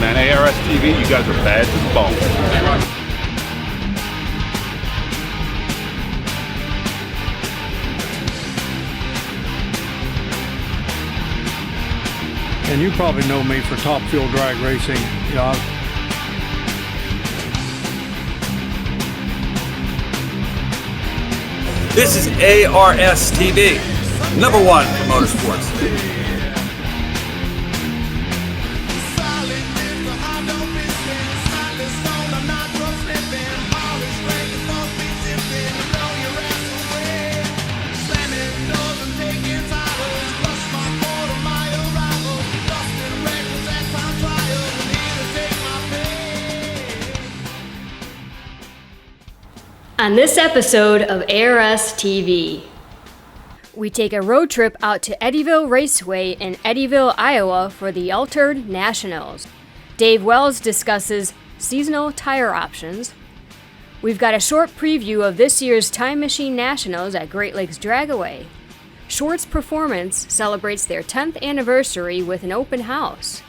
man. ARS-TV, you guys are bad to the bone. And you probably know me for Top Fuel Drag Racing. You know, This is ARS-TV, #1 for motorsports. On this episode of ARS-TV, we take a road trip out to Eddyville Raceway in Eddyville, Iowa for the Altered Nationals. Dave Wells discusses seasonal tire options. We've got a short preview of this year's Time Machine Nationals at Great Lakes Dragaway. Schwartz Performance celebrates their 10th anniversary with an open house.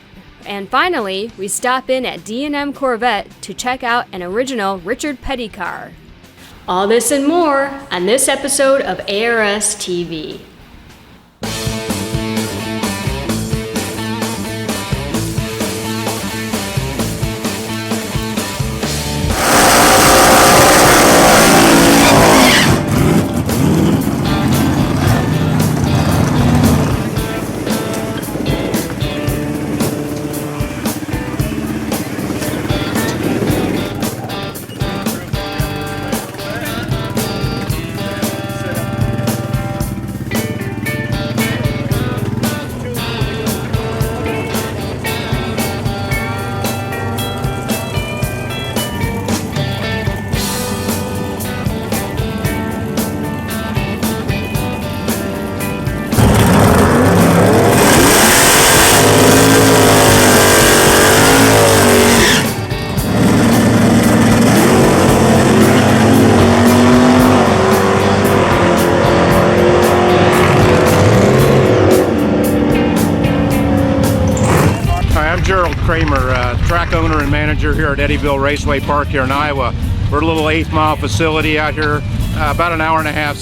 And finally, we stop in at D&M Corvette to check out an original Richard Petty car. All this and more on this episode of ARS-TV. Track owner and manager here at Eddyville Raceway Park here in Iowa. We're a little 8th mile facility out here, about an hour and a half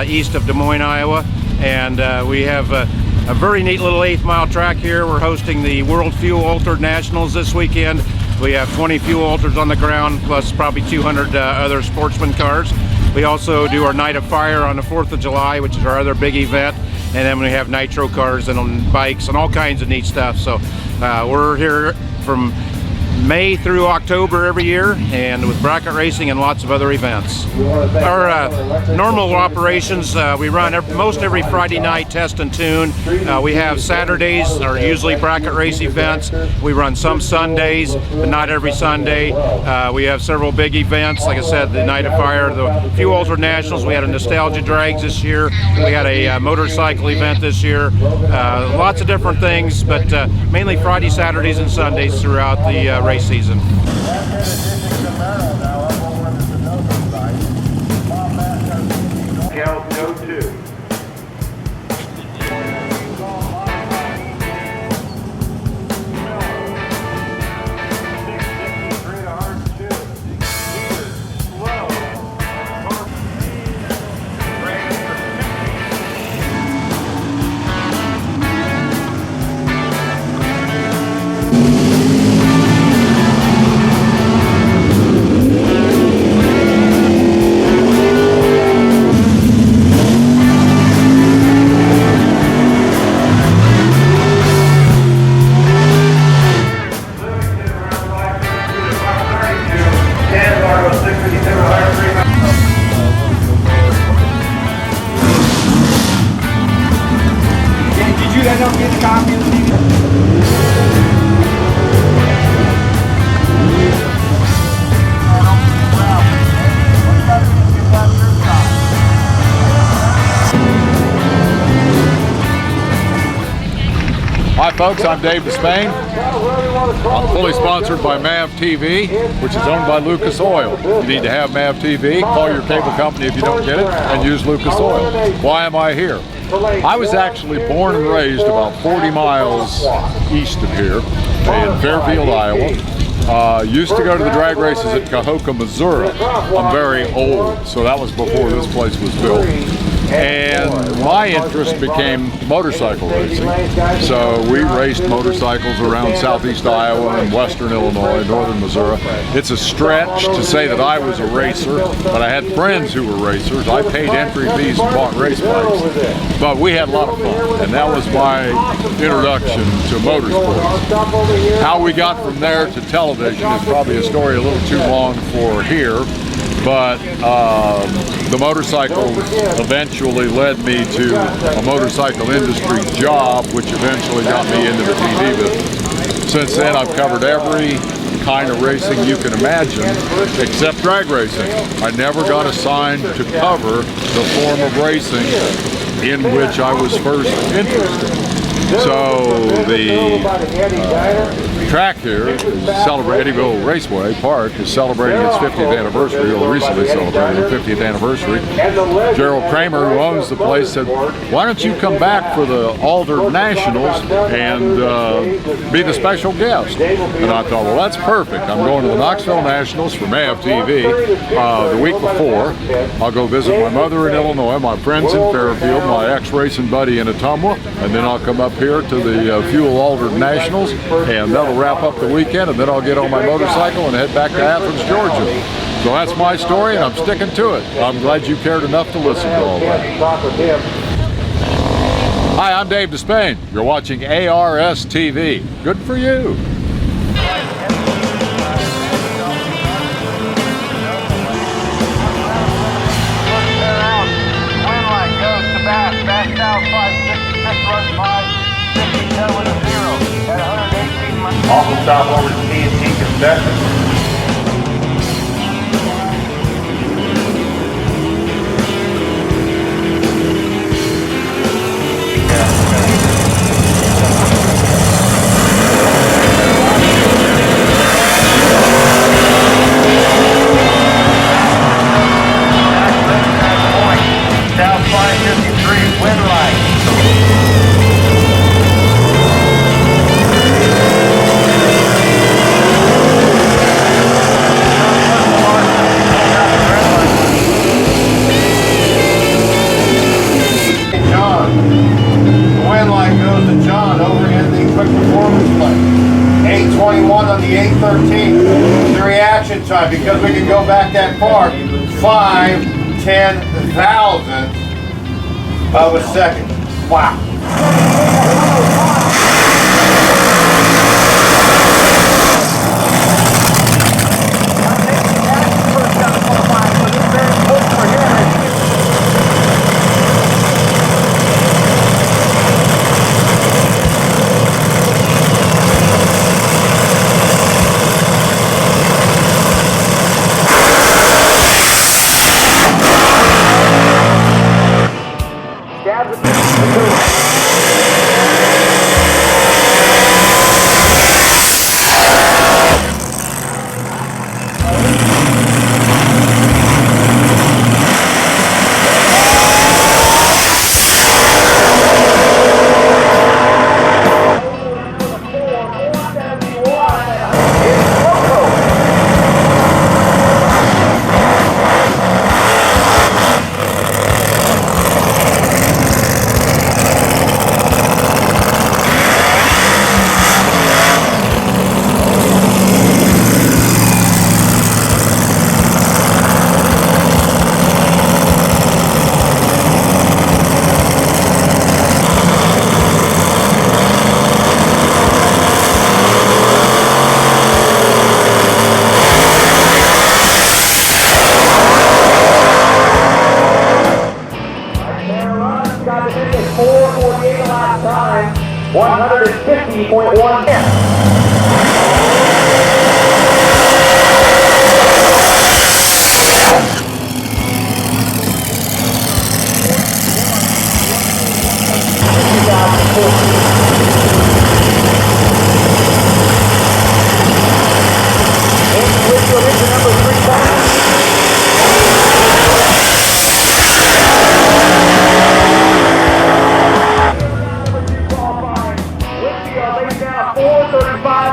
east of Des Moines, Iowa, and we have a very neat little 8th mile track here. We're hosting the World Fuel Altered Nationals this weekend. We have 20 fuel alters on the ground, plus probably 200 other sportsman cars. We also do our Night of Fire on the 4th of July, which is our other big event, and then we have nitro cars and on bikes and all kinds of neat stuff. So we're here from May through October every year, and with bracket racing and lots of other events. Our normal operations, we run most every Friday night test and tune. We have Saturdays are usually bracket race events. We run some Sundays, but not every Sunday. We have several big events, like I said, the Night of Fire, the Fuel Altered Nationals. We had a Nostalgia Drags this year. We had a motorcycle event this year. Lots of different things, but mainly Friday, Saturdays, and Sundays throughout the race season. Hi folks, I'm Dave Despain. I'm fully sponsored by MAV-TV, which is owned by Lucas Oil. You need to have MAV-TV, call your cable company if you don't get it, and use Lucas Oil. Why am I here? I was actually born and raised about 40 miles east of here in Fairfield, Iowa. Used to go to the drag races at Cahokia, Missouri. I'm very old, so that was before this place was built. And my interest became motorcycle racing. So we raced motorcycles around southeast Iowa and western Illinois, northern Missouri. It's a stretch to say that I was a racer, but I had friends who were racers. I paid entry fees and bought race bikes. But we had a lot of fun, and that was my introduction to motorsports. How we got from there to television is probably a story a little too long for here. But the motorcycle eventually led me to a motorcycle industry job, which eventually got me into the TV business. Since then, I've covered every kind of racing you can imagine, except drag racing. I never got assigned to cover the form of racing in which I was first interested. So the track here is Eddyville Raceway Park is celebrating its 50th anniversary, or recently celebrated its 50th anniversary. Gerald Kramer, who owns the place, said, "Why don't you come back for the Alder Nationals and be the special guest?" And I thought, well, that's perfect. I'm going to the Knoxville Nationals for MAV-TV the week before. I'll go visit my mother in Illinois, my friends in Fairfield, my ex-racing buddy in Ottumwa, and then I'll come up here to the Fuel Alder Nationals, and that'll wrap up the weekend, and then I'll get on my motorcycle and head back to Athens, Georgia. So that's my story, and I'm sticking to it. I'm glad you cared enough to listen to all that. Hi, I'm Dave Despain. You're watching ARS-TV. Good for you. Also stop over to C&T Concessions. South 553, wind light. On the 813, the reaction time, because we can go back that far, 5/10,000 of a second. Wow. time, 150.1.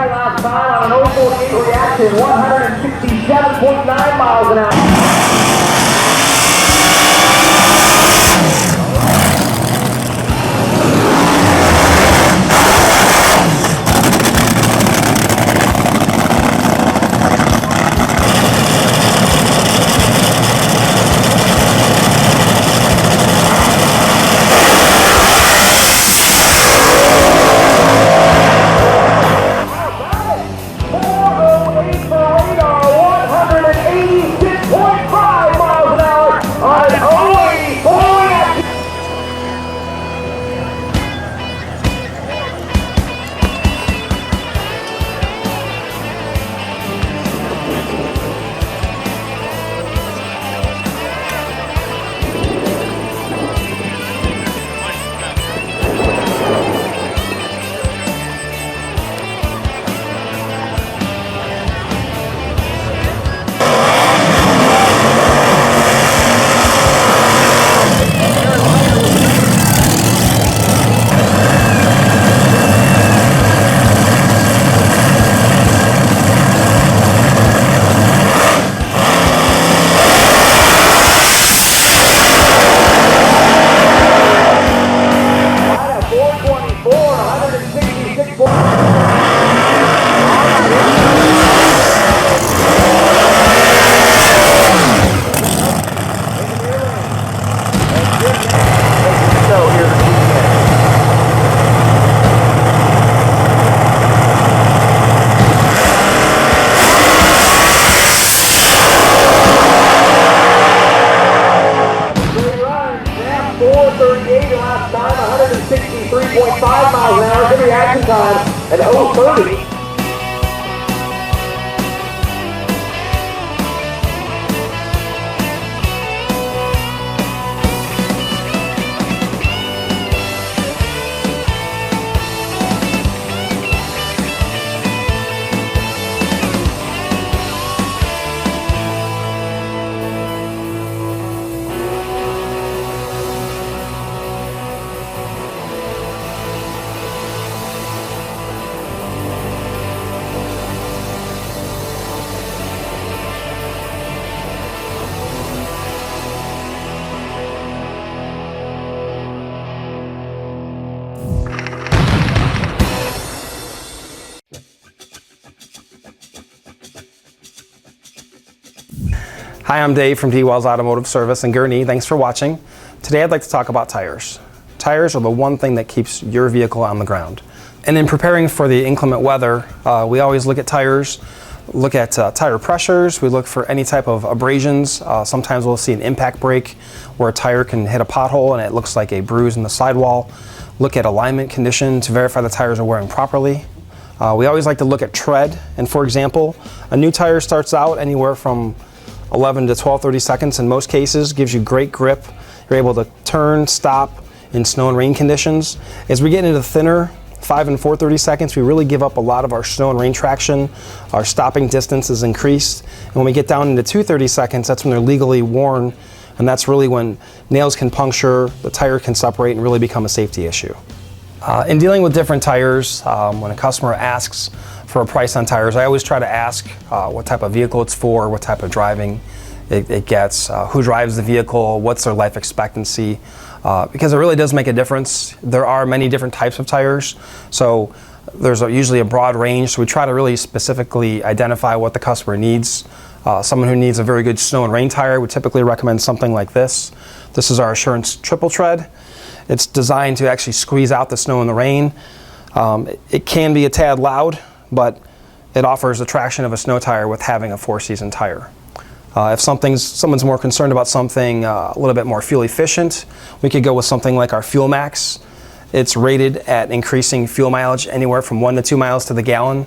right last time on an 048 reaction, 167.9 miles an hour. Time at 0:30. Hi, I'm Dave from D. Wells Automotive Service in Gurnee. Thanks for watching. Today I'd like to talk about tires. Tires are the one thing that keeps your vehicle on the ground. And in preparing for the inclement weather, we always look at tires, look at tire pressures, we look for any type of abrasions. Sometimes we'll see an impact break where a tire can hit a pothole and it looks like a bruise in the sidewall. Look at alignment condition to verify the tires are wearing properly. We always like to look at tread, and for example, a new tire starts out anywhere from 11 to 12-30 seconds in most cases, gives you great grip. You're able to turn, stop in snow and rain conditions. As we get into thinner 5 and 4/30 seconds, we really give up a lot of our snow and rain traction. Our stopping distance is increased. And when we get down into 2:30 seconds, that's when they're legally worn, and that's really when nails can puncture, the tire can separate, and really become a safety issue. In dealing with different tires, when a customer asks for a price on tires, I always try to ask what type of vehicle it's for, what type of driving it gets, who drives the vehicle, what's their life expectancy, because it really does make a difference. There are many different types of tires, so there's usually a broad range, so we try to really specifically identify what the customer needs. Someone who needs a very good snow and rain tire would typically recommend something like this. This is our Assurance Triple Tread. It's designed to actually squeeze out the snow and the rain. It can be a tad loud, but it offers the traction of a snow tire with having a 4-season tire. If someone's more concerned about something a little bit more fuel efficient, we could go with something like our Fuel Max. It's rated at increasing fuel mileage anywhere from 1 to 2 miles to the gallon.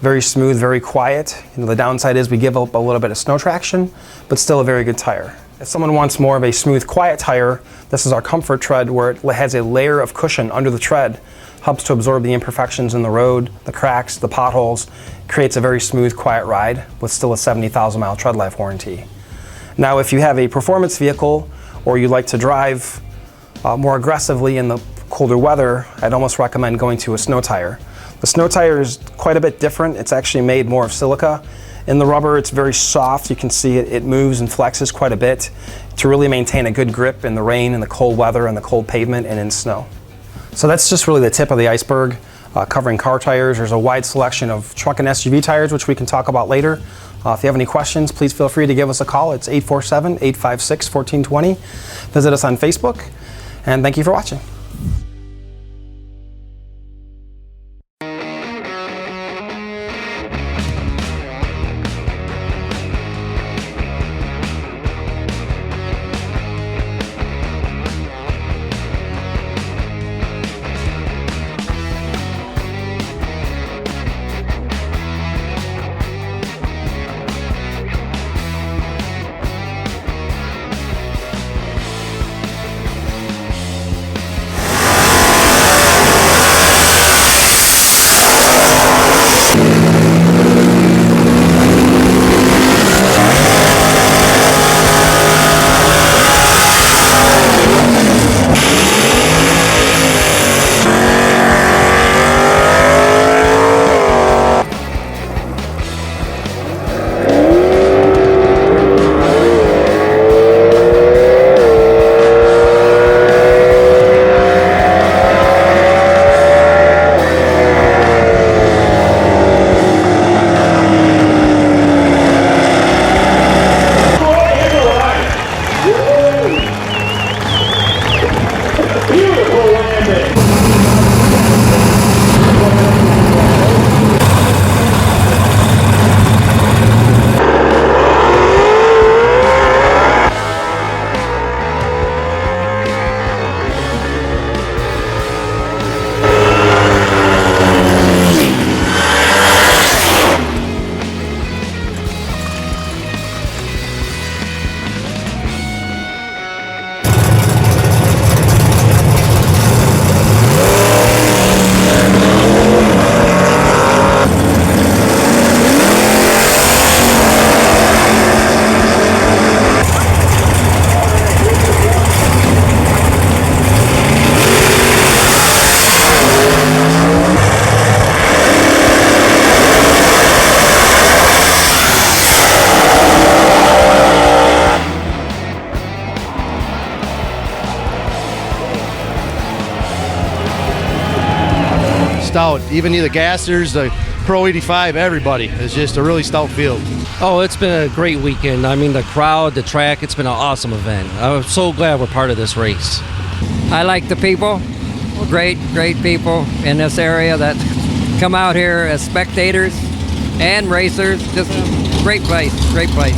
Very smooth, very quiet. The downside is we give up a little bit of snow traction, but still a very good tire. If someone wants more of a smooth, quiet tire, this is our Comfort Tread, where it has a layer of cushion under the tread, helps to absorb the imperfections in the road, the cracks, the potholes, creates a very smooth, quiet ride with still a 70,000 mile tread life warranty. Now, if you have a performance vehicle or you like to drive more aggressively in the colder weather, I'd almost recommend going to a snow tire. The snow tire is quite a bit different. It's actually made more of silica. In the rubber, it's very soft. You can see it moves and flexes quite a bit to really maintain a good grip in the rain and the cold weather and the cold pavement and in snow. So that's just really the tip of the iceberg, covering car tires. There's a wide selection of truck and SUV tires, which we can talk about later. If you have any questions, please feel free to give us a call. It's 847-856-1420. Visit us on Facebook, and thank you for watching. Stout. Even the gassers, the Pro 85, everybody. It's just a really stout field. Oh, it's been a great weekend. I mean, the crowd, the track, it's been an awesome event. I'm so glad we're part of this race. I like the people. Great people in this area that come out here as spectators and racers. Just great place, great place.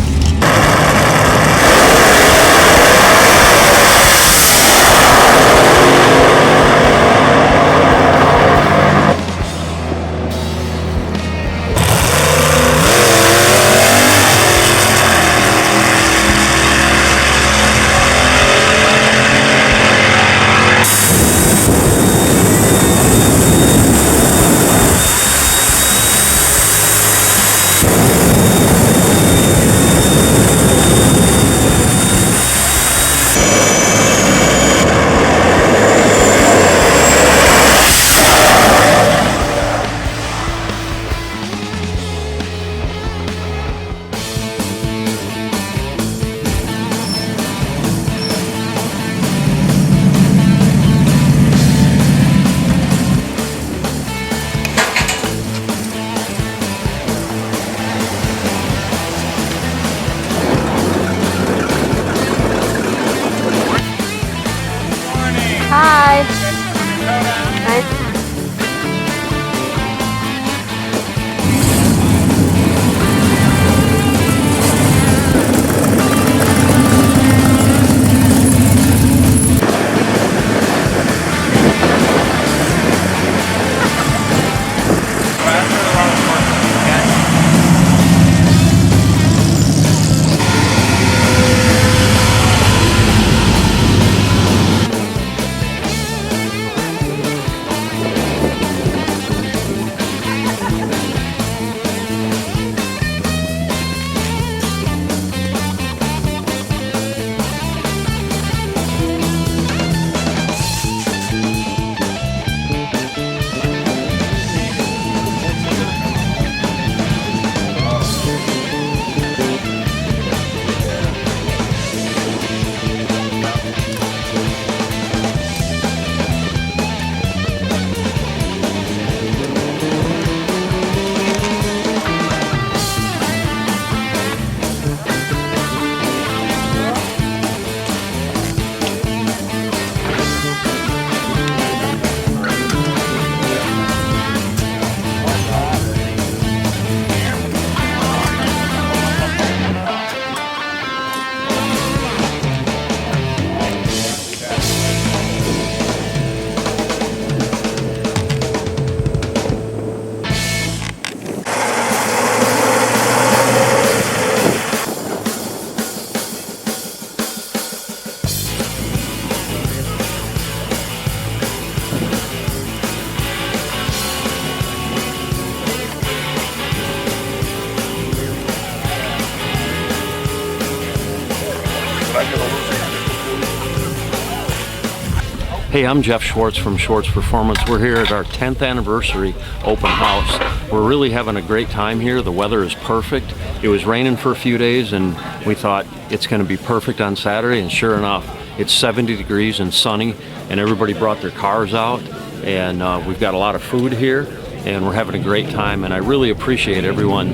Hey, I'm Jeff Schwartz from Schwartz Performance. We're here at our 10th anniversary open house. We're really having a great time here. The weather is perfect. It was raining for a few days and we thought it's going to be perfect on Saturday, and sure enough, it's 70 degrees and sunny, and everybody brought their cars out, and we've got a lot of food here, and we're having a great time, and I really appreciate everyone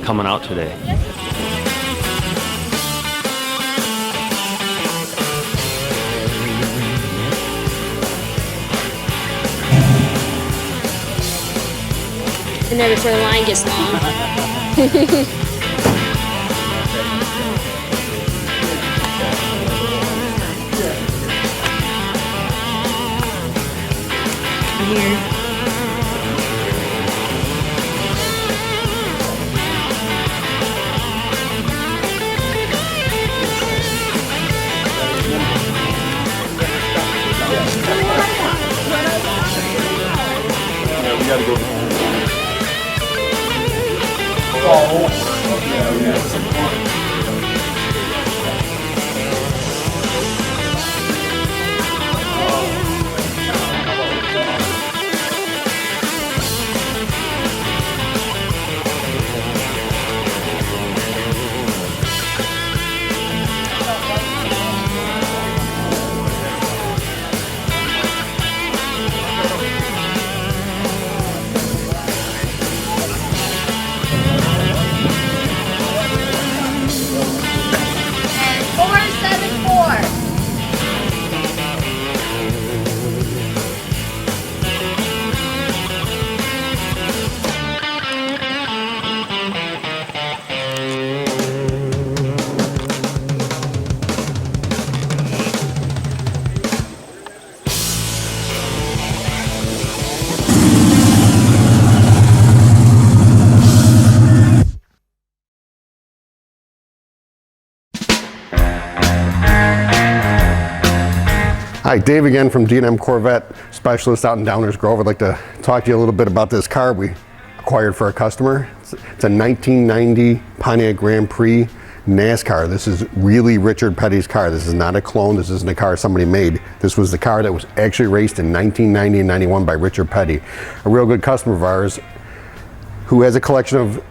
coming out today. And then before the line gets long. Here. We gotta go. Hi, Dave again from D&M Corvette Specialist out in Downers Grove. I'd like to talk to you a little bit about this car we acquired for a customer. It's a 1990 Pontiac Grand Prix NASCAR. This is really Richard Petty's car. This is not a clone. This isn't a car somebody made. This was the car that was actually raced in 1990 and 91 by Richard Petty, a real good customer of ours who has a collection of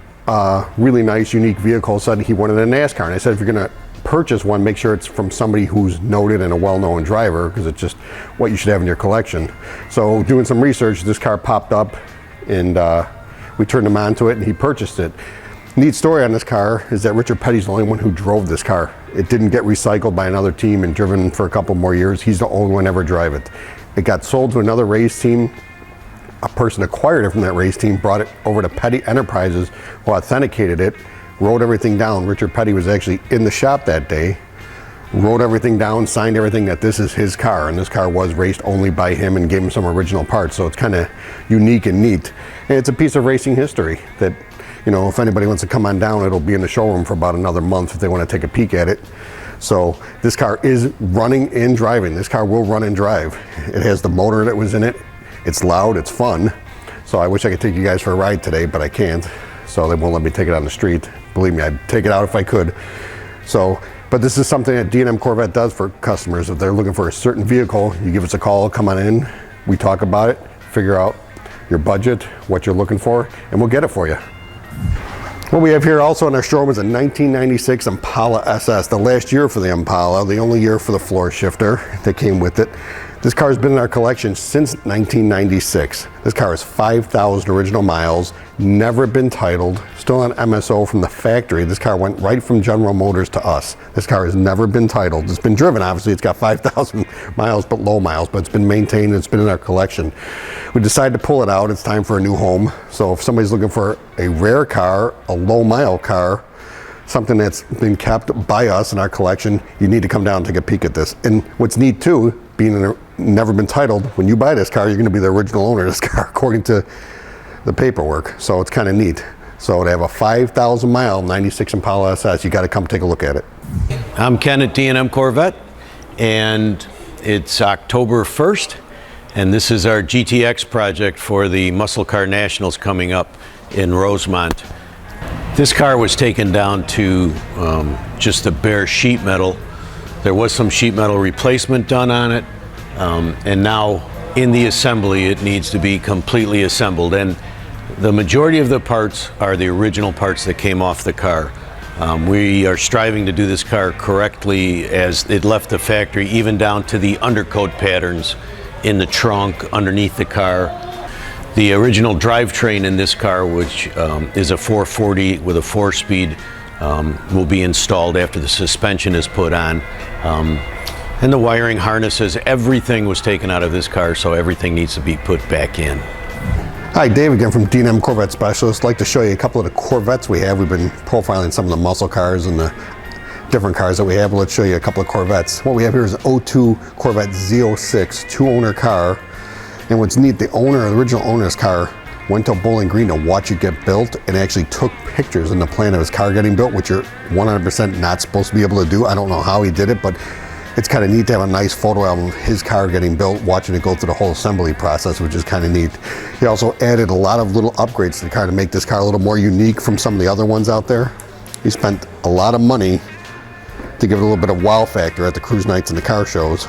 really nice, unique vehicles. Said he wanted a NASCAR, and I said, if you're going to purchase one, make sure it's from somebody who's noted and a well-known driver, because it's just what you should have in your collection. So doing some research, this car popped up, and we turned him on to it, and he purchased it. Neat story on this car is that Richard Petty's the only one who drove this car. It didn't get recycled by another team and driven for a couple more years. He's the only one ever drive it. It got sold to another race team. A person acquired it from that race team, brought it over to Petty Enterprises, who authenticated it, wrote everything down. Richard Petty was actually in the shop that day, wrote everything down, signed everything that this is his car, and this car was raced only by him, and gave him some original parts. So it's kind of unique and neat. And it's a piece of racing history that, you know, if anybody wants to come on down, it'll be in the showroom for about another month if they want to take a peek at it. So this car is running and driving. This car will run and drive. It has the motor that was in it. It's loud, it's fun. So I wish I could take you guys for a ride today, but I can't. So they won't let me take it on the street. Believe me, I'd take it out if I could. So, but this is something that D&M Corvette does for customers. If they're looking for a certain vehicle, you give us a call, come on in, we talk about it, figure out your budget, what you're looking for, and we'll get it for you. What we have here also in our showroom is a 1996 Impala SS, the last year for the Impala, the only year for the floor shifter that came with it. This car has been in our collection since 1996. This car has 5,000 original miles, never been titled, still on MSO from the factory. This car went right from General Motors to us. This car has never been titled. It's been driven, obviously. It's got 5,000 miles, but low miles, but it's been maintained. It's been in our collection. We decided to pull it out. It's time for a new home. So if somebody's looking for a rare car, a low mile car, something that's been kept by us in our collection, you need to come down and take a peek at this. And what's neat too, being never been titled, when you buy this car, you're going to be the original owner of this car according to the paperwork. So it's kind of neat. So to have a 5,000 mile 96 Impala SS, you got to come take a look at it. I'm Ken at D&M Corvette, and it's October 1st, and this is our GTX project for the Muscle Car Nationals coming up in Rosemont. This car was taken down to just the bare sheet metal. There was some sheet metal replacement done on it, and now in the assembly it needs to be completely assembled, and the majority of the parts are the original parts that came off the car. We are striving to do this car correctly as it left the factory, even down to the undercoat patterns in the trunk, underneath the car. The original drivetrain in this car, which is a 440 with a 4-speed, will be installed after the suspension is put on. And the wiring harnesses, everything was taken out of this car, so everything needs to be put back in. Hi, Dave again from D&M Corvette Specialist. I'd like to show you a couple of the Corvettes we have. We've been profiling some of the muscle cars and the different cars that we have. Let's show you a couple of Corvettes. What we have here is an 02 Corvette Z06 two-owner car. And what's neat, the original owner's car went to Bowling Green to watch it get built and actually took pictures in the plan of his car getting built, which you're 100% not supposed to be able to do. I don't know how he did it, but it's kind of neat to have a nice photo album of his car getting built, watching it go through the whole assembly process, which is kind of neat. He also added a lot of little upgrades to the car to make this car a little more unique from some of the other ones out there. He spent a lot of money to give it a little bit of wow factor at the cruise nights and the car shows.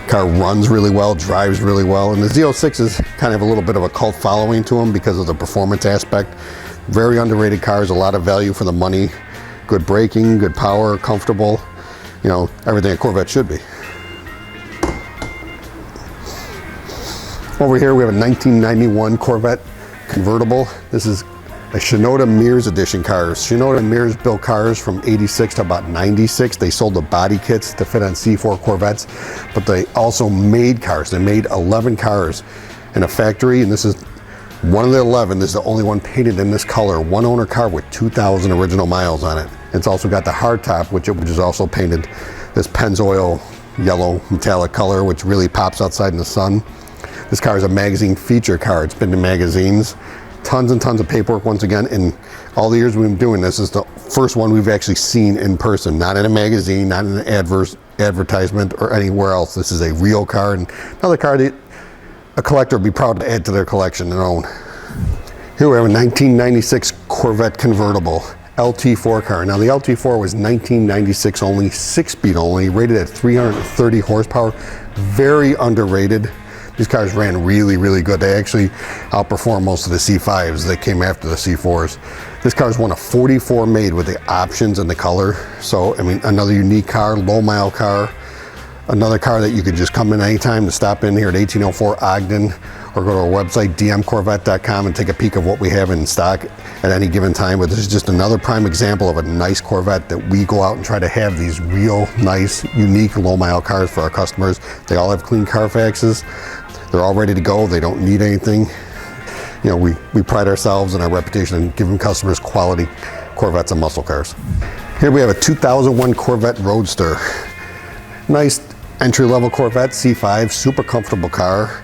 Car runs really well, drives really well, and the Z06 is kind of a little bit of a cult following to him because of the performance aspect. Very underrated cars, a lot of value for the money. Good braking, good power, comfortable, you know, everything a Corvette should be. Over here we have a 1991 Corvette convertible. This is a Shinoda Mears edition cars. Shinoda Mears built cars from 86 to about 96. They sold the body kits to fit on C4 Corvettes, but they also made cars. They made 11 cars in a factory, and this is one of the 11. This is the only one painted in this color. One owner car with 2,000 original miles on it. It's also got the hardtop, which is also painted this Pennzoil yellow metallic color, which really pops outside in the sun. This car is a magazine feature car. It's been in magazines. Tons and tons of paperwork once again. In all the years we've been doing this, is the first one we've actually seen in person. Not in a magazine, not in an advertisement or anywhere else. This is a real car, and another car that a collector would be proud to add to their collection and own. Here we have a 1996 Corvette convertible LT4 car. Now the LT4 was 1996 only, 6-speed only, rated at 330 horsepower. Very underrated. These cars ran really, really good. They actually outperformed most of the C5s that came after the C4s. This car is one of 44 made with the options and the color. So, I mean, another unique car, low mile car. Another car that you could just come in anytime to stop in here at 1804 Ogden, or go to our website, dmcorvette.com, and take a peek of what we have in stock at any given time. But this is just another prime example of a nice Corvette that we go out and try to have these real nice, unique low mile cars for our customers. They all have clean Carfaxes. They're all ready to go. They don't need anything. You know, we pride ourselves in our reputation in giving customers quality Corvettes and muscle cars. Here we have a 2001 Corvette Roadster. Nice entry-level Corvette C5, super comfortable car.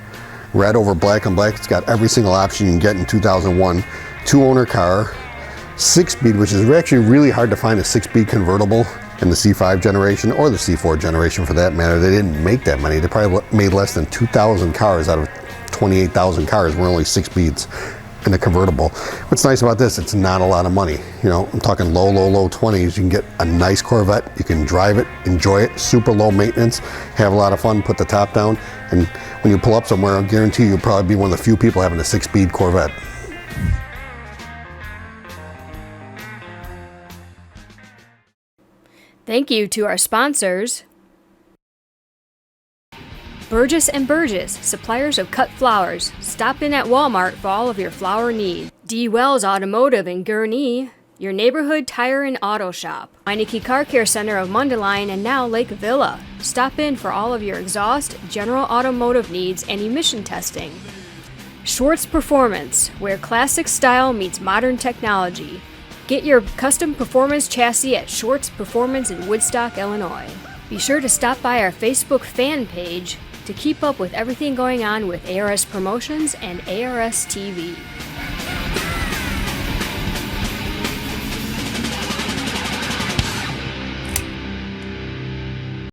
Red over black and black. It's got every single option you can get in 2001. Two-owner car, 6-speed, which is actually really hard to find a 6-speed convertible in the C5 generation, or the C4 generation for that matter. They didn't make that many. They probably made less than 2,000 cars out of 28,000 cars were only 6 speeds in a convertible. What's nice about this, it's not a lot of money. You know, I'm talking low 20s. You can get a nice Corvette. You can drive it, enjoy it, super low maintenance, have a lot of fun, put the top down, and when you pull up somewhere, I guarantee you'll probably be one of the few people having a 6-speed Corvette. Thank you to our sponsors. Burgess & Burgess, suppliers of cut flowers. Stop in at Walmart for all of your flower needs. D. Wells Automotive in Gurnee, your neighborhood tire and auto shop. Meineke Car Care Center of Mundelein and now Lake Villa. Stop in for all of your exhaust, general automotive needs, and emission testing. Schwartz Performance, where classic style meets modern technology. Get your custom performance chassis at Schwartz Performance in Woodstock, Illinois. Be sure to stop by our Facebook fan page to keep up with everything going on with ARS Promotions and ARS-TV.